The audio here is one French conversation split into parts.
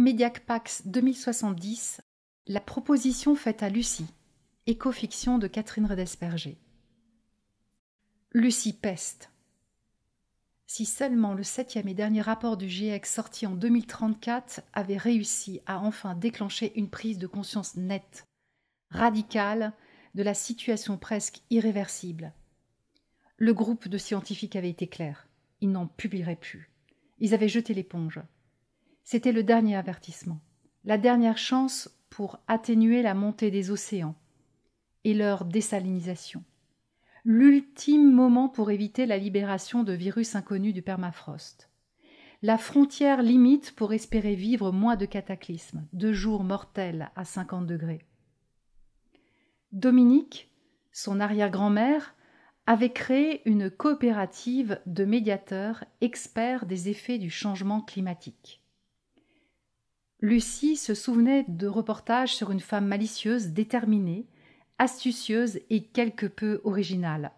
Mediapax 2070, la proposition faite à Lucie, éco-fiction de Catherine Redesperger. Lucie peste. Si seulement le 7e et dernier rapport du GIEC sorti en 2034 avait réussi à enfin déclencher une prise de conscience nette, radicale, de la situation presque irréversible. Le groupe de scientifiques avait été clair, ils n'en publieraient plus. Ils avaient jeté l'éponge. C'était le dernier avertissement, la dernière chance pour atténuer la montée des océans et leur désalinisation. L'ultime moment pour éviter la libération de virus inconnus du permafrost. La frontière limite pour espérer vivre moins de cataclysmes, de jours mortels à 50 degrés. Dominique, son arrière-grand-mère, avait créé une coopérative de médiateurs experts des effets du changement climatique. Lucie se souvenait de reportages sur une femme malicieuse, déterminée, astucieuse et quelque peu originale.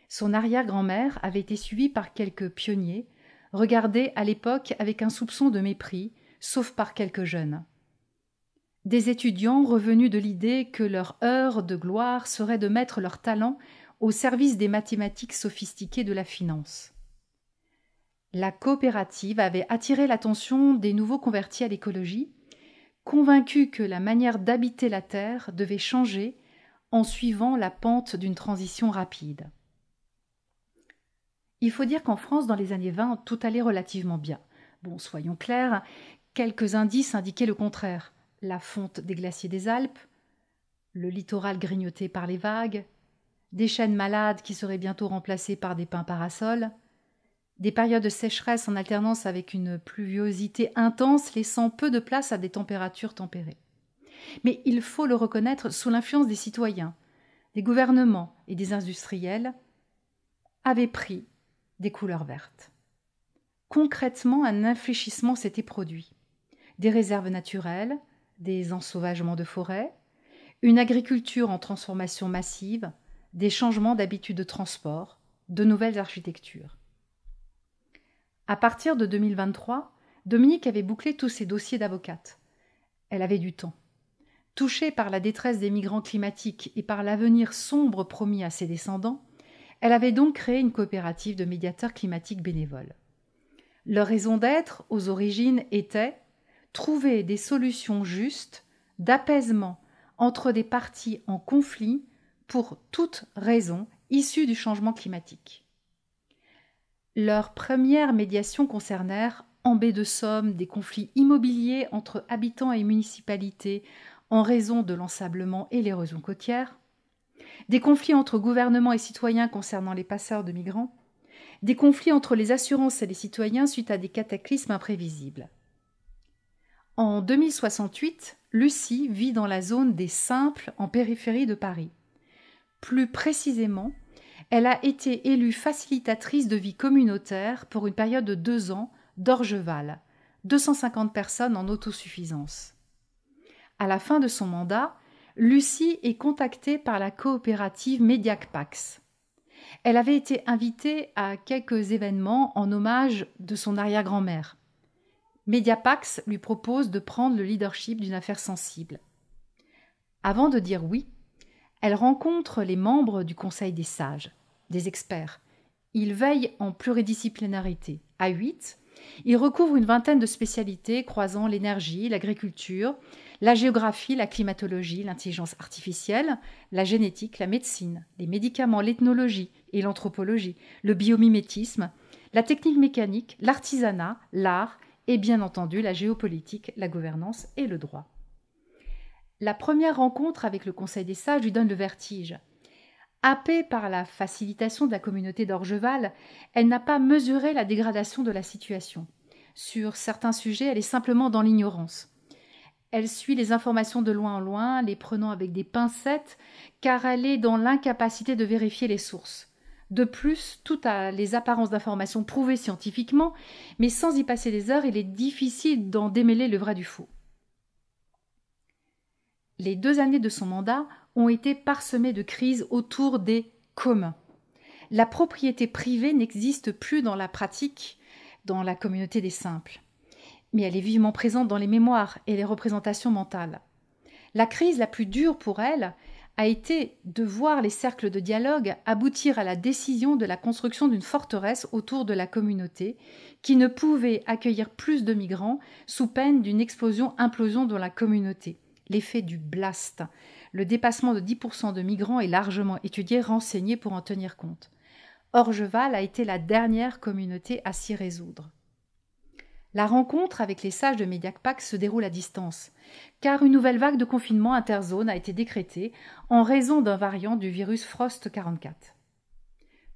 Son arrière-grand-mère avait été suivie par quelques pionniers, regardés à l'époque avec un soupçon de mépris, sauf par quelques jeunes. Des étudiants revenus de l'idée que leur heure de gloire serait de mettre leur talent au service des mathématiques sophistiquées de la finance. La coopérative avait attiré l'attention des nouveaux convertis à l'écologie, convaincus que la manière d'habiter la Terre devait changer en suivant la pente d'une transition rapide. Il faut dire qu'en France, dans les années 20, tout allait relativement bien. Bon, soyons clairs, quelques indices indiquaient le contraire. La fonte des glaciers des Alpes, le littoral grignoté par les vagues, des chênes malades qui seraient bientôt remplacés par des pins parasols, des périodes de sécheresse en alternance avec une pluviosité intense laissant peu de place à des températures tempérées. Mais il faut le reconnaître, sous l'influence des citoyens, des gouvernements et des industriels, avaient pris des couleurs vertes. Concrètement, un infléchissement s'était produit. Des réserves naturelles, des ensauvagements de forêts, une agriculture en transformation massive, des changements d'habitudes de transport, de nouvelles architectures. À partir de 2023, Dominique avait bouclé tous ses dossiers d'avocate. Elle avait du temps. Touchée par la détresse des migrants climatiques et par l'avenir sombre promis à ses descendants, elle avait donc créé une coopérative de médiateurs climatiques bénévoles. Leur raison d'être, aux origines, était trouver des solutions justes, d'apaisement entre des parties en conflit pour toute raison issue du changement climatique. Leurs premières médiations concernèrent, en baie de Somme, des conflits immobiliers entre habitants et municipalités en raison de l'ensablement et l'érosion côtière, des conflits entre gouvernements et citoyens concernant les passeurs de migrants, des conflits entre les assurances et les citoyens suite à des cataclysmes imprévisibles. En 2068, Lucie vit dans la zone des Simples en périphérie de Paris. Plus précisément, elle a été élue facilitatrice de vie communautaire pour une période de 2 ans d'Orgeval, 250 personnes en autosuffisance. À la fin de son mandat, Lucie est contactée par la coopérative Mediapax. Elle avait été invitée à quelques événements en hommage de son arrière-grand-mère. Mediapax lui propose de prendre le leadership d'une affaire sensible. Avant de dire oui, elle rencontre les membres du Conseil des sages, des experts. Ils veillent en pluridisciplinarité. À 8, ils recouvrent une vingtaine de spécialités croisant l'énergie, l'agriculture, la géographie, la climatologie, l'intelligence artificielle, la génétique, la médecine, les médicaments, l'ethnologie et l'anthropologie, le biomimétisme, la technique mécanique, l'artisanat, l'art et bien entendu la géopolitique, la gouvernance et le droit. La première rencontre avec le Conseil des sages lui donne le vertige. Happée par la facilitation de la communauté d'Orgeval, elle n'a pas mesuré la dégradation de la situation. Sur certains sujets, elle est simplement dans l'ignorance. Elle suit les informations de loin en loin, les prenant avec des pincettes, car elle est dans l'incapacité de vérifier les sources. De plus, tout a les apparences d'informations prouvées scientifiquement, mais sans y passer des heures, il est difficile d'en démêler le vrai du faux. Les 2 années de son mandat ont été parsemées de crises autour des communs. La propriété privée n'existe plus dans la pratique dans la communauté des simples. mais elle est vivement présente dans les mémoires et les représentations mentales. La crise la plus dure pour elle a été de voir les cercles de dialogue aboutir à la décision de la construction d'une forteresse autour de la communauté qui ne pouvait accueillir plus de migrants sous peine d'une explosion-implosion dans la communauté. L'effet du blast. Le dépassement de 10% de migrants est largement étudié, renseigné pour en tenir compte. Orgeval a été la dernière communauté à s'y résoudre. La rencontre avec les sages de Mediac-Pax se déroule à distance, car une nouvelle vague de confinement interzone a été décrétée en raison d'un variant du virus Frost 44.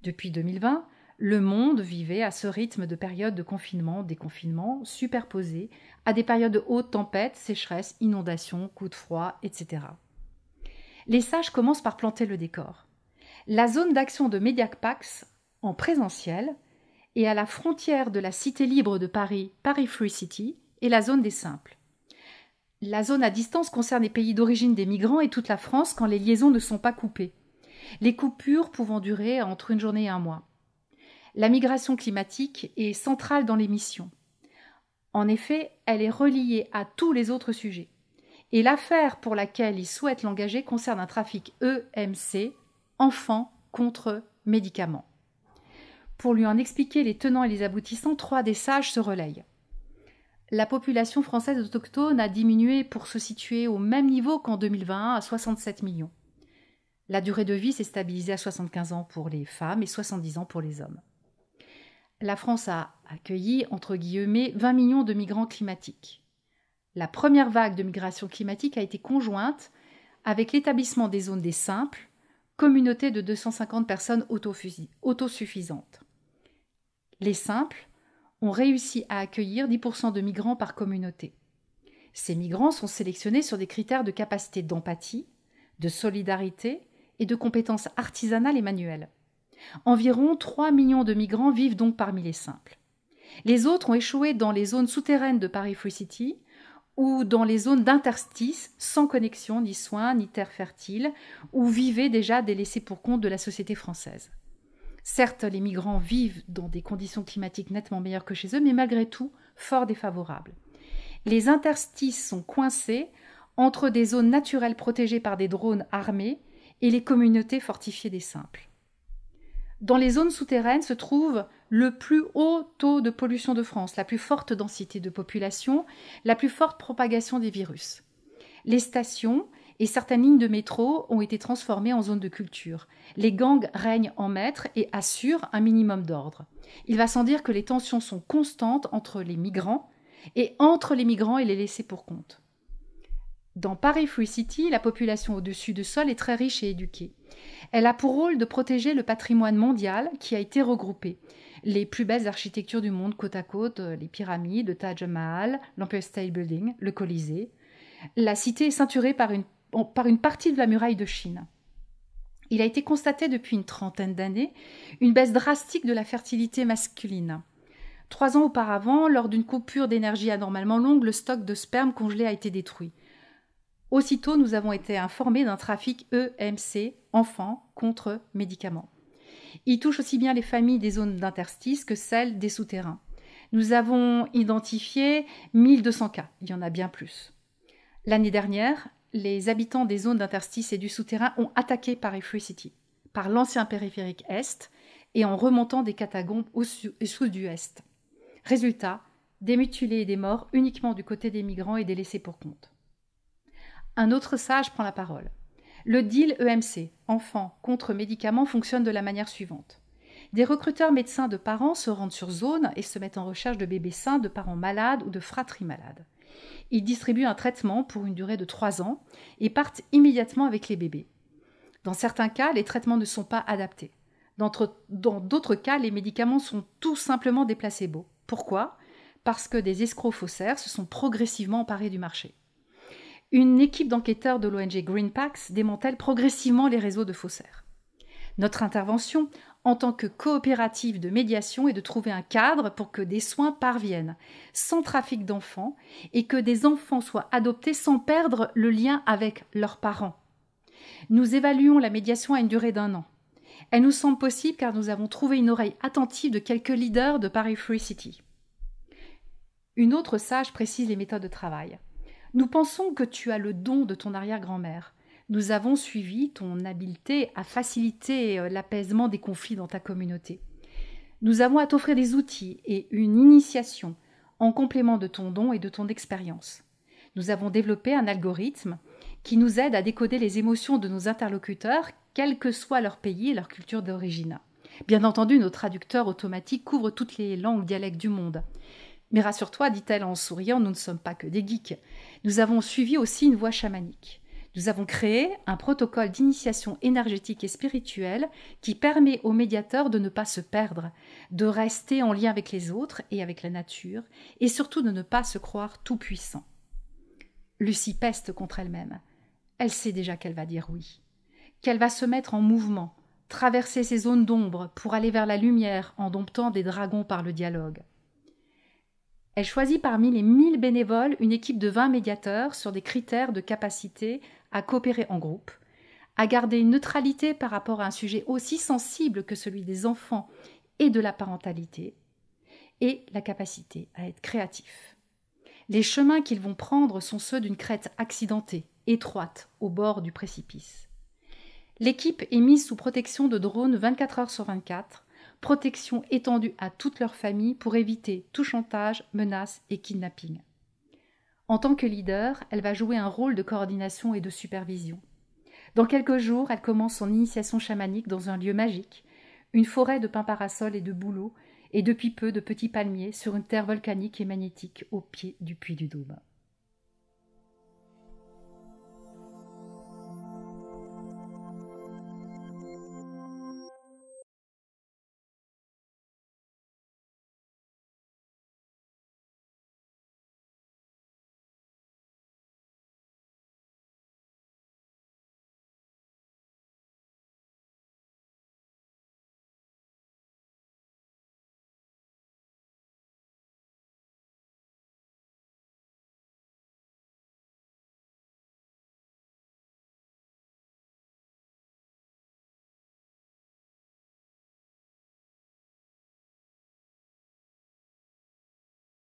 Depuis 2020, le monde vivait à ce rythme de périodes de confinement, déconfinement, superposées à des périodes de haute tempête, sécheresse, inondations, coups de froid, etc. Les sages commencent par planter le décor. La zone d'action de Mediac-Pax, en présentiel, et à la frontière de la cité libre de Paris, Paris Free City, et la zone des simples. La zone à distance concerne les pays d'origine des migrants et toute la France quand les liaisons ne sont pas coupées, les coupures pouvant durer entre une journée et un mois. La migration climatique est centrale dans l'émission. En effet, elle est reliée à tous les autres sujets. Et l'affaire pour laquelle ils souhaitent l'engager concerne un trafic EMC, enfants contre médicaments. Pour lui en expliquer les tenants et les aboutissants, 3 des sages se relayent. La population française autochtone a diminué pour se situer au même niveau qu'en 2021 à 67 millions. La durée de vie s'est stabilisée à 75 ans pour les femmes et 70 ans pour les hommes. La France a accueilli, entre guillemets, 20 millions de migrants climatiques. La première vague de migration climatique a été conjointe avec l'établissement des zones des simples, communauté de 250 personnes autosuffisantes. Les simples ont réussi à accueillir 10% de migrants par communauté. Ces migrants sont sélectionnés sur des critères de capacité d'empathie, de solidarité et de compétences artisanales et manuelles. Environ 3 millions de migrants vivent donc parmi les simples. Les autres ont échoué dans les zones souterraines de Paris Free City ou dans les zones d'interstices sans connexion, ni soins, ni terre fertile, où vivaient déjà des laissés pour compte de la société française. Certes, les migrants vivent dans des conditions climatiques nettement meilleures que chez eux, mais malgré tout, fort défavorables. Les interstices sont coincés entre des zones naturelles protégées par des drones armés et les communautés fortifiées des simples. Dans les zones souterraines se trouve le plus haut taux de pollution de France, la plus forte densité de population, la plus forte propagation des virus. Les stations et certaines lignes de métro ont été transformées en zones de culture. Les gangs règnent en maître et assurent un minimum d'ordre. Il va sans dire que les tensions sont constantes entre les migrants et entre les migrants et les laissés pour compte. Dans Paris Free City, la population au-dessus du sol est très riche et éduquée. Elle a pour rôle de protéger le patrimoine mondial qui a été regroupé. Les plus belles architectures du monde côte à côte, les pyramides, le Taj Mahal, l'Empire State Building, le Colisée. La cité est ceinturée par une partie de la muraille de Chine. Il a été constaté depuis une trentaine d'années une baisse drastique de la fertilité masculine. 3 ans auparavant, lors d'une coupure d'énergie anormalement longue, le stock de sperme congelé a été détruit. Aussitôt, nous avons été informés d'un trafic EMC, enfants contre médicaments. Il touche aussi bien les familles des zones d'interstices que celles des souterrains. Nous avons identifié 1200 cas, il y en a bien plus. L'année dernière, les habitants des zones d'interstices et du souterrain ont attaqué Paris Free City, par l'ancien périphérique Est et en remontant des catacombes au sud du Est. Résultat, des mutilés et des morts uniquement du côté des migrants et des laissés pour compte. Un autre sage prend la parole. Le deal EMC, enfants contre médicaments, fonctionne de la manière suivante. Des recruteurs médecins de parents se rendent sur zone et se mettent en recherche de bébés sains, de parents malades ou de fratries malades. Ils distribuent un traitement pour une durée de 3 ans et partent immédiatement avec les bébés. Dans certains cas, les traitements ne sont pas adaptés. Dans d'autres cas, les médicaments sont tout simplement des placebos. Pourquoi ? Parce que des escrocs faussaires se sont progressivement emparés du marché. Une équipe d'enquêteurs de l'ONG Greenpeace démantèle progressivement les réseaux de faussaires. Notre intervention, en tant que coopérative de médiation, est de trouver un cadre pour que des soins parviennent, sans trafic d'enfants, et que des enfants soient adoptés sans perdre le lien avec leurs parents. Nous évaluons la médiation à une durée d'1 an. Elle nous semble possible car nous avons trouvé une oreille attentive de quelques leaders de Paris Free City. Une autre sage précise les méthodes de travail. Nous pensons que tu as le don de ton arrière-grand-mère. Nous avons suivi ton habileté à faciliter l'apaisement des conflits dans ta communauté. Nous avons à t'offrir des outils et une initiation en complément de ton don et de ton expérience. Nous avons développé un algorithme qui nous aide à décoder les émotions de nos interlocuteurs, quel que soit leur pays et leur culture d'origine. Bien entendu, nos traducteurs automatiques couvrent toutes les langues dialectes du monde. Mais rassure-toi, dit-elle en souriant, nous ne sommes pas que des geeks. Nous avons suivi aussi une voie chamanique. Nous avons créé un protocole d'initiation énergétique et spirituelle qui permet aux médiateurs de ne pas se perdre, de rester en lien avec les autres et avec la nature, et surtout de ne pas se croire tout-puissant. Lucie peste contre elle-même. Elle sait déjà qu'elle va dire oui, qu'elle va se mettre en mouvement, traverser ces zones d'ombre pour aller vers la lumière en domptant des dragons par le dialogue. Elle choisit parmi les 1000 bénévoles une équipe de 20 médiateurs sur des critères de capacité à coopérer en groupe, à garder une neutralité par rapport à un sujet aussi sensible que celui des enfants et de la parentalité, et la capacité à être créatif. Les chemins qu'ils vont prendre sont ceux d'une crête accidentée, étroite, au bord du précipice. L'équipe est mise sous protection de drones 24 heures sur 24, protection étendue à toute leur famille pour éviter tout chantage, menace et kidnapping. En tant que leader, elle va jouer un rôle de coordination et de supervision. Dans quelques jours, elle commence son initiation chamanique dans un lieu magique, une forêt de pins parasols et de bouleaux, et depuis peu de petits palmiers sur une terre volcanique et magnétique au pied du Puy du Dôme.